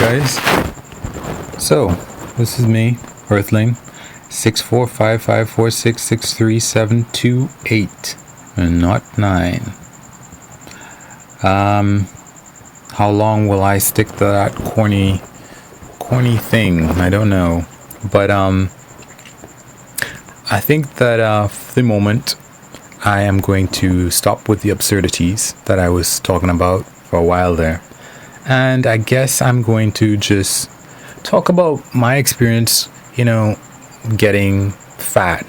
guys. So, this is me, Earthling, 64554663728, and not 9. How long will I stick to that corny thing? I don't know. But, I think that, for the moment, I am going to stop with the absurdities that I was talking about for a while there. And I guess I'm going to just talk about my experience, getting fat.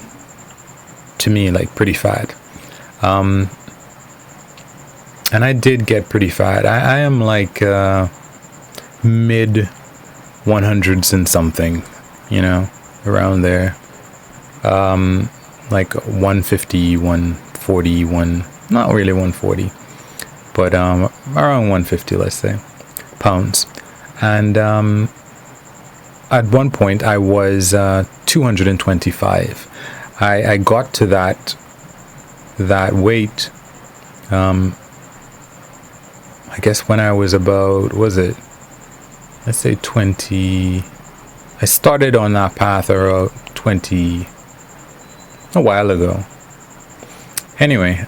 To me, like pretty fat. And I did get pretty fat. I am like mid 100s and something, around there. Like 150, 140, not really 140, but around 150, let's say, pounds. And at one point I was 225. I got to that weight, I guess when I was about, let's say 20. I started on that path around 20, a while ago. Anyway,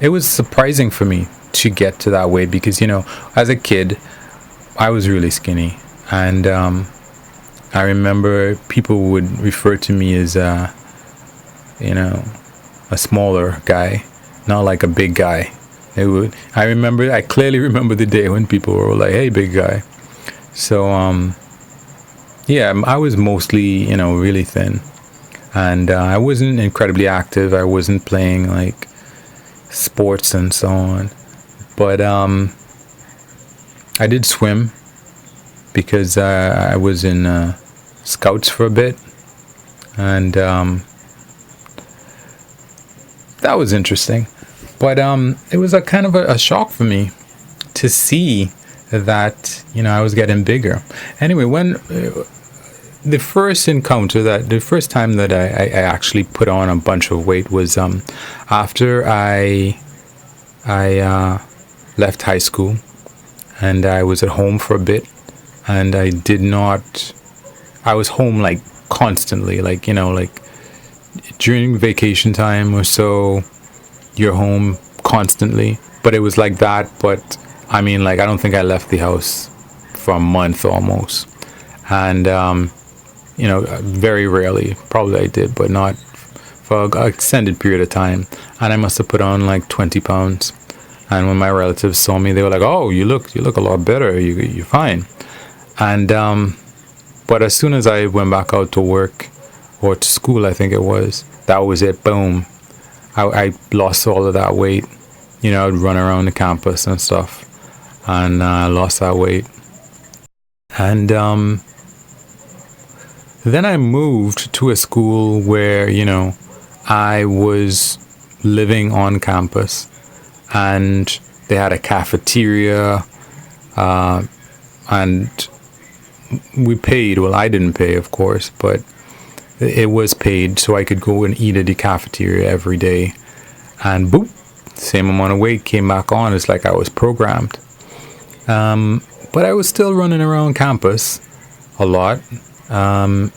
it was surprising for me to get to that weight because, as a kid, I was really skinny. And I remember people would refer to me as, a smaller guy, not like a big guy. I clearly remember the day when people were like, hey, big guy. So, yeah, I was mostly, really thin. And I wasn't incredibly active. I wasn't playing, like, sports and so on. But I did swim because I was in Scouts for a bit. And that was interesting. But it was a kind of a shock for me to see that, I was getting bigger. Anyway, when the first time that I actually put on a bunch of weight was after I left high school, and I was at home for a bit, and I was home like constantly, like during vacation time or so, you're home constantly. But it was like that, but I mean, like, I don't think I left the house for a month almost. And, very rarely, probably I did, but not for an extended period of time. And I must have put on like 20 pounds. And when my relatives saw me, they were like, oh, you look a lot better. You're fine. And, but as soon as I went back out to work or to school, I think it was, that was it. Boom. I lost all of that weight. I'd run around the campus and stuff. And I lost that weight. And then I moved to a school where, I was living on campus. And they had a cafeteria. And we paid. Well, I didn't pay, of course. But it was paid. So I could go and eat at the cafeteria every day. And boop, same amount of weight came back on. It's like I was programmed. But I was still running around campus a lot. And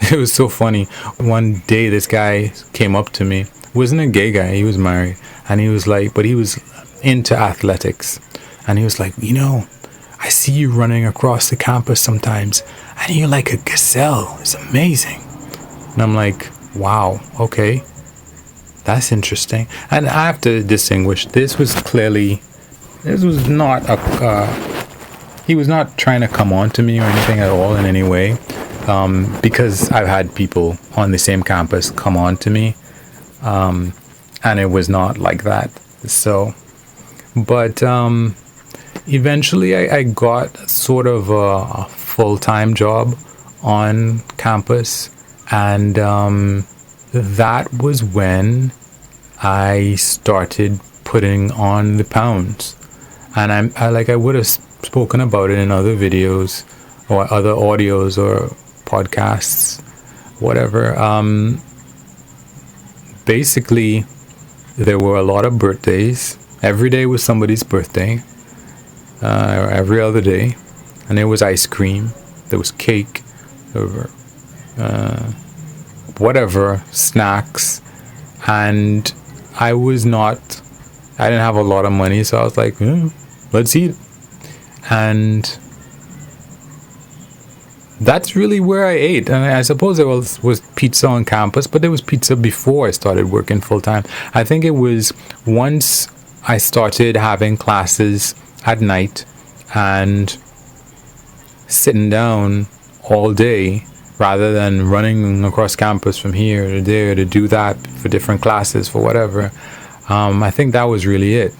it was so funny. One day this guy came up to me. Wasn't a gay guy, he was married. And he was like, but he was into athletics. And he was like, I see you running across the campus sometimes. And you're like a gazelle. It's amazing. And I'm like, wow, okay. That's interesting. And I have to distinguish, this was not he was not trying to come on to me or anything at all in any way, because I've had people on the same campus come on to me, and it was not like that. So, but eventually I got sort of a full-time job on campus, and that was when I started putting on the pounds. And I would have spoken about it in other videos or other audios or podcasts, whatever. Basically, there were a lot of birthdays. Every day was somebody's birthday. every other day, and there was ice cream, there was cake, there were whatever snacks, and I didn't have a lot of money, so I was like, let's eat. And that's really where I ate. And I suppose there was pizza on campus, but there was pizza before I started working full time. I think it was once I started having classes at night and sitting down all day rather than running across campus from here to there to do that for different classes, for whatever. I think that was really it.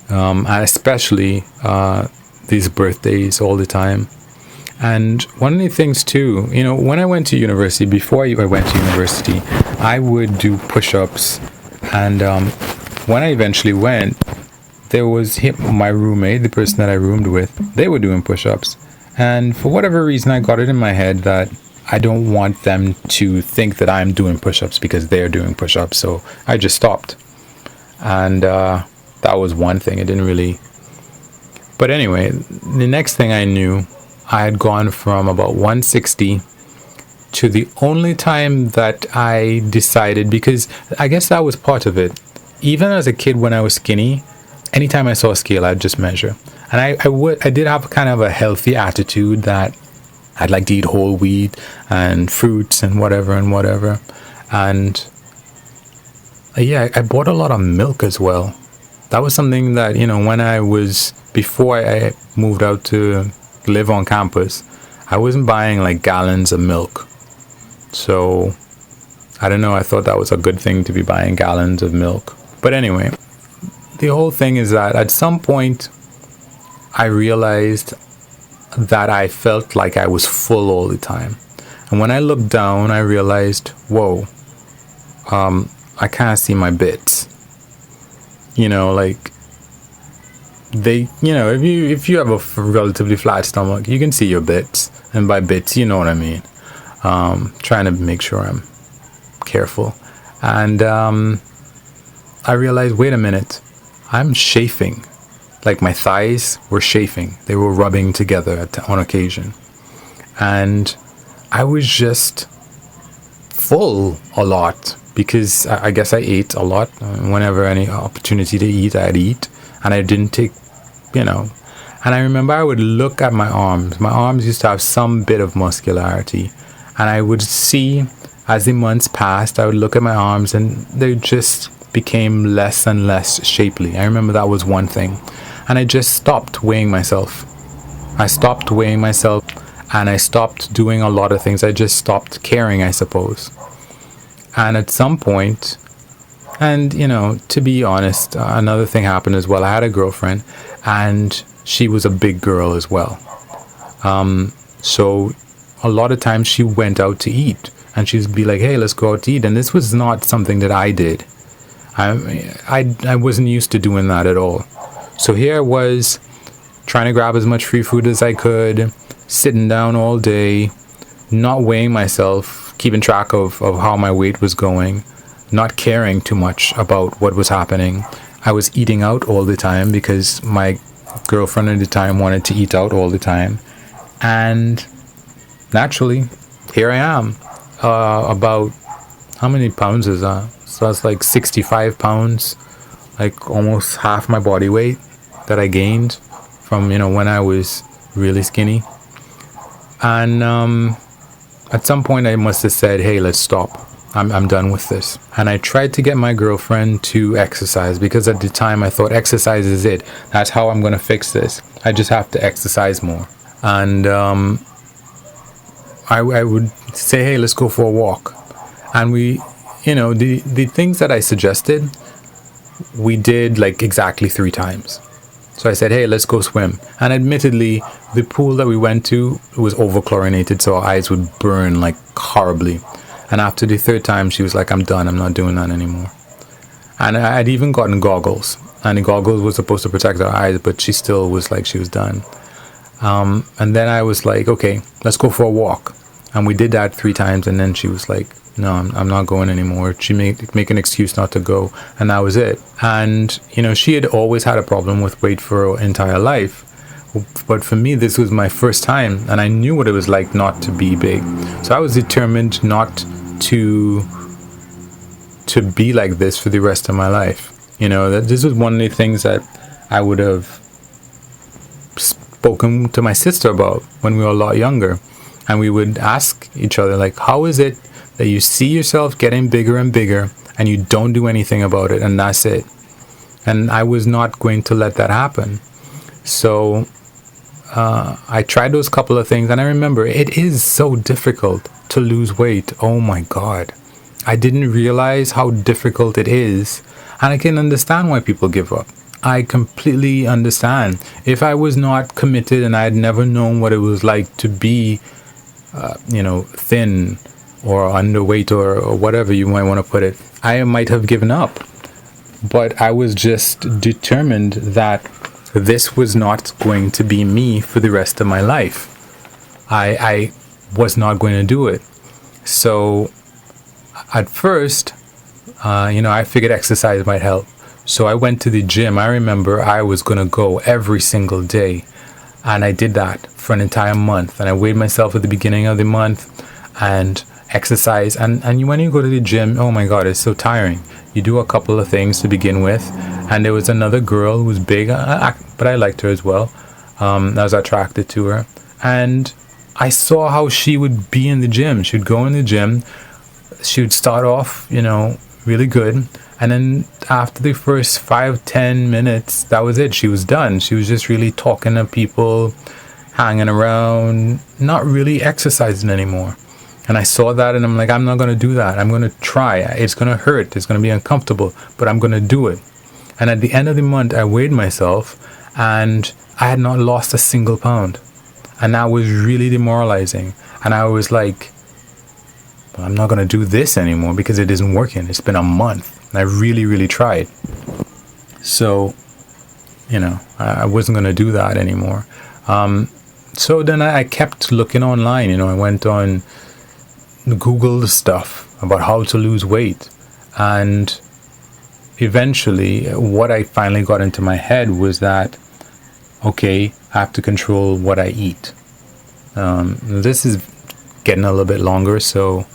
And especially these birthdays all the time. And one of the things too, when I went to university, before I went to university, I would do push-ups. And when I eventually went, there was my roommate, the person that I roomed with, they were doing push-ups. And for whatever reason, I got it in my head that I don't want them to think that I'm doing push-ups because they're doing push-ups. So I just stopped. And that was one thing. It didn't really... But anyway, the next thing I knew, I had gone from about 160 to the only time that I decided, because I guess that was part of it. Even as a kid when I was skinny, anytime I saw a scale, I'd just measure. And I did have kind of a healthy attitude that I'd like to eat whole wheat and fruits and whatever. And yeah, I bought a lot of milk as well. That was something that, before I moved out to live on campus, I wasn't buying like gallons of milk. So I don't know, I thought that was a good thing to be buying gallons of milk. But anyway, the whole thing is that at some point I realized that I felt like I was full all the time. And when I looked down, I realized, whoa, I can't see my bits. If you have a relatively flat stomach, you can see your bits. And by bits, you know what I mean. Trying to make sure I'm careful. And I realized, wait a minute, I'm chafing. Like my thighs were chafing. They were rubbing together on occasion. And I was just full a lot because I guess I ate a lot. Whenever any opportunity to eat, I'd eat. And I didn't take, And I remember I would look at my arms. My arms used to have some bit of muscularity. And I would see, as the months passed, I would look at my arms and they just became less and less shapely. I remember that was one thing. And I just stopped weighing myself. I stopped weighing myself and I stopped doing a lot of things. I just stopped caring, I suppose. And at some point, and to be honest, another thing happened as well. I had a girlfriend and she was a big girl as well. So a lot of times she went out to eat and she'd be like, hey, let's go out to eat. And this was not something that I did. I wasn't used to doing that at all. So here I was trying to grab as much free food as I could, sitting down all day, not weighing myself, keeping track of how my weight was going, not caring too much about what was happening. I was eating out all the time because my girlfriend at the time wanted to eat out all the time. And naturally, here I am. About, how many pounds is that? So that's like 65 pounds, like almost half my body weight that I gained from, when I was really skinny. And at some point I must have said, hey, let's stop. I'm done with this. And I tried to get my girlfriend to exercise because at the time I thought exercise is it. That's how I'm going to fix this. I just have to exercise more. And I would say, hey, let's go for a walk. And we, the things that I suggested, we did like exactly 3 times. So I said, hey, let's go swim. And admittedly, the pool that we went to was over-chlorinated, so our eyes would burn like horribly. And after the 3rd time, she was like, I'm done. I'm not doing that anymore. And I'd even gotten goggles. And the goggles were supposed to protect our eyes, but she still was like, she was done. And then I was like, okay, let's go for a walk. And we did that 3 times. And then she was like, no, I'm not going anymore. She make an excuse not to go, and that was it. And she had always had a problem with weight for her entire life, but for me this was my first time, and I knew what it was like not to be big. So I was determined not to be like this for the rest of my life. That this was one of the things that I would have spoken to my sister about when we were a lot younger, and we would ask each other, like, how is it that you see yourself getting bigger and bigger and you don't do anything about it, and that's it? And I was not going to let that happen. So I tried those couple of things, and I remember it is so difficult to lose weight. Oh my God. I didn't realize how difficult it is, and I can understand why people give up. I completely understand. If I was not committed and I had never known what it was like to be, thin or underweight or whatever you might want to put it, I might have given up. But I was just determined that this was not going to be me for the rest of my life. I was not going to do it. So at first, I figured exercise might help. So I went to the gym. I remember I was going to go every single day. And I did that for an entire month. And I weighed myself at the beginning of the month and exercise. And when you go to the gym, oh my God, it's so tiring. You do a couple of things to begin with. And there was another girl who was big, but I liked her as well. I was attracted to her. And I saw how she would be in the gym. She would go in the gym. She would start off, really good. And then after the first 5-10 minutes, that was it. She was done. She was just really talking to people, hanging around, not really exercising anymore. And I saw that, and I'm like, I'm not going to do that. I'm going to try. It's going to hurt. It's going to be uncomfortable, but I'm going to do it. And at the end of the month, I weighed myself, and I had not lost a single pound. And that was really demoralizing. And I was like, well, I'm not going to do this anymore because it isn't working. It's been a month. And I really, really tried. So, I wasn't going to do that anymore. So then I kept looking online. I went on Google stuff about how to lose weight. And eventually, what I finally got into my head was that, okay, I have to control what I eat. This is getting a little bit longer, so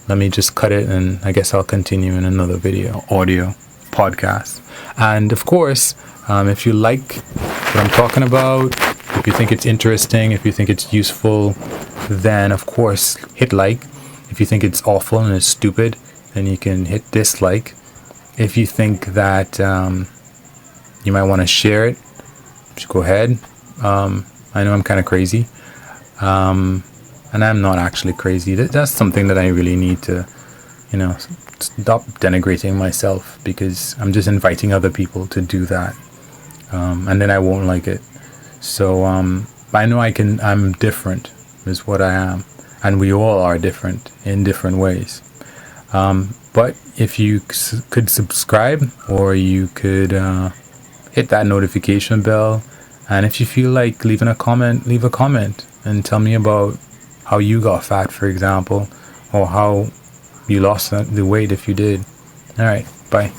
let me just cut it, and I guess I'll continue in another video, audio, podcast. And of course, if you like what I'm talking about, if you think it's interesting, if you think it's useful, then of course hit like. If you think it's awful and it's stupid, then you can hit dislike. If you think that you might want to share it, just go ahead. I know I'm kind of crazy. And I'm not actually crazy. That's something that I really need to, stop denigrating myself, because I'm just inviting other people to do that. And then I won't like it. So I know I'm different is what I am. And we all are different in different ways. But if you could subscribe, or you could hit that notification bell. And if you feel like leaving a comment, leave a comment and tell me about how you got fat, for example, or how you lost the weight if you did. All right, bye.